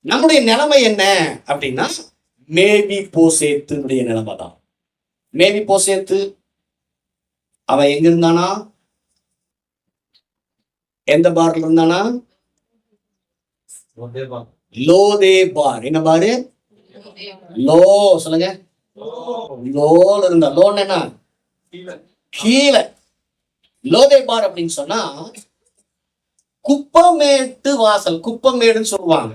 நம்முடைய நிலைமை என்ன அப்படின்னா மேவி போசேத்துடைய நிலைமை தான். மேவி போசேத்து அவன் எங்க இருந்தானா? எந்த பார்ல இருந்தானா? லோதேபார். என்ன பாரு? லோ சொல்லுங்க. லோல இருந்தா. லோன்னு என்ன? கீழே. லோதேபார் அப்படின்னு சொன்னா குப்பமேட்டு வாசல். குப்பமேடுன்னு சொல்லுவாங்க.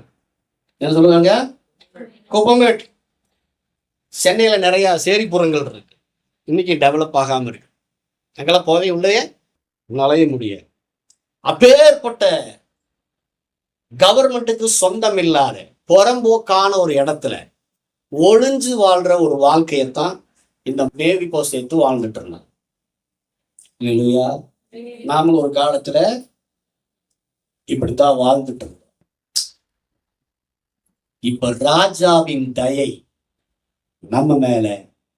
என்ன சொல்லுவாங்க? குப்பமேட்டு. சென்னையில நிறைய சேரிப்புறங்கள் இருக்கு, இன்னைக்கு டெவலப் ஆகாம இருக்கு. அங்கெல்லாம் போவே உள்ளே நுழைய முடியாது. அப்பேற்பட்ட கவர்மெண்ட்டுக்கு சொந்தம் இல்லாத புறம்போக்கான ஒரு இடத்துல ஒளிஞ்சு வாழ்ற ஒரு வாழ்க்கையத்தான் இந்த மேவி போசேத்து வாழ்ந்துட்டு இருந்தாங்க இல்லையா? நாமளும் ஒரு காலத்துல இப்படித்தான் வாழ்ந்துட்டு இருந்தோம். இப்ப ராஜாவின் தயை நம்ம மேல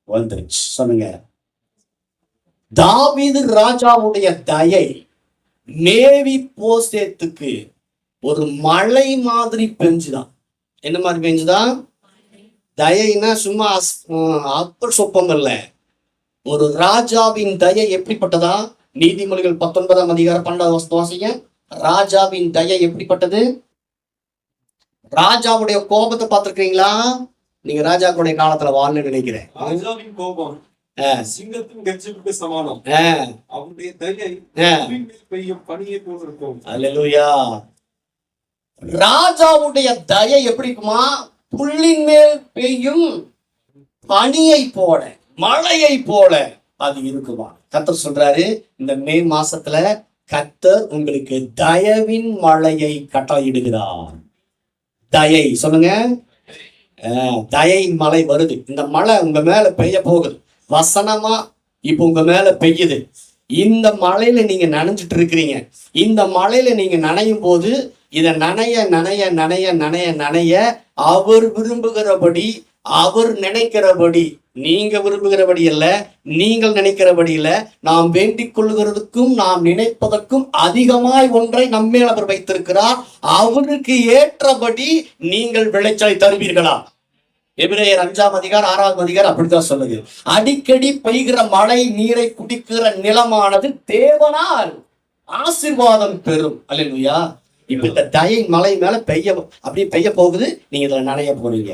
வந்துருச்சு. சொல்லுங்க. தாவீது ராஜாவுடைய தயை மேவி போசேத்துக்கு ஒரு மழை மாதிரி பெஞ்சுதான். என்ன மாதிரி பெஞ்சுதான்? தயைனா சும்மா அப்ப சொப்பம் இல்ல. ஒரு ராஜாவின் தயை எப்படிப்பட்டதா? நீதிமொழிகள் 19ஆம் அதிகாரம் 12வது வாசிங்க. ராஜாவின் தயை எப்படிப்பட்டது? ராஜாவுடைய கோபத்தை பார்த்திருக்கீங்களா? நீங்க ராஜாவுடைய காலத்துல வாழ்னு நினைக்கிறேன். ராஜாவின் கோபம் சிங்கத்தின் கர்ஜனைக்கு சமானம். அவருடைய தயை பெய்யும் பனியை போல இருக்கும். அல்லேலூயா. ராஜாவுடைய தயை எப்படி இருக்குமா? புல்லின் மேல் பெய்யும் பனியை போல, மழையை போல அது இருக்குமா. கர்த்தர் சொல்றாரு, இந்த மே மாசத்துல கர்த்தர் உங்களுக்கு தயவின் மழையை கட்டளையிடுகிறார். தயை சொல்லுங்க. தயை மழை வருது. இந்த மழை உங்க மேல பெய்ய போகுது. வசனமா இப்ப உங்க மேல பெய்யுது. இந்த மழையில நீங்க நனைஞ்சிட்டு இருக்கிறீங்க. இந்த மழையில நீங்க நனையும் போது இதை நனைய நனைய நனைய நனைய நனைய அவர் விரும்புகிறபடி, அவர் நினைக்கிறபடி, நீங்க விரும்புகிறபடி அல்ல, நீங்கள் நினைக்கிறபடி இல்ல, நாம் வேண்டிக் கொள்ளுகிறதுக்கும் நாம் நினைப்பதற்கும் அதிகமாய் ஒன்றை நம்மேல் அவர் வைத்திருக்கிறார். அவருக்கு ஏற்றபடி நீங்கள் விளைச்சலை தருவீர்களா? எபிரேயர் 5ஆம் அதிகாரம் 6ஆம் அதிகாரம் அப்படித்தான் சொல்லுது. அடிக்கடி பெய்கிற மழை நீரை குடிக்கிற நிலமானது தேவனால் ஆசீர்வாதம் பெறும். அல்லேலூயா. இப்ப இந்த தயை மழை மேல அப்படியே பெய்ய போகுது. நீங்க இதுல நனைய போறீங்க.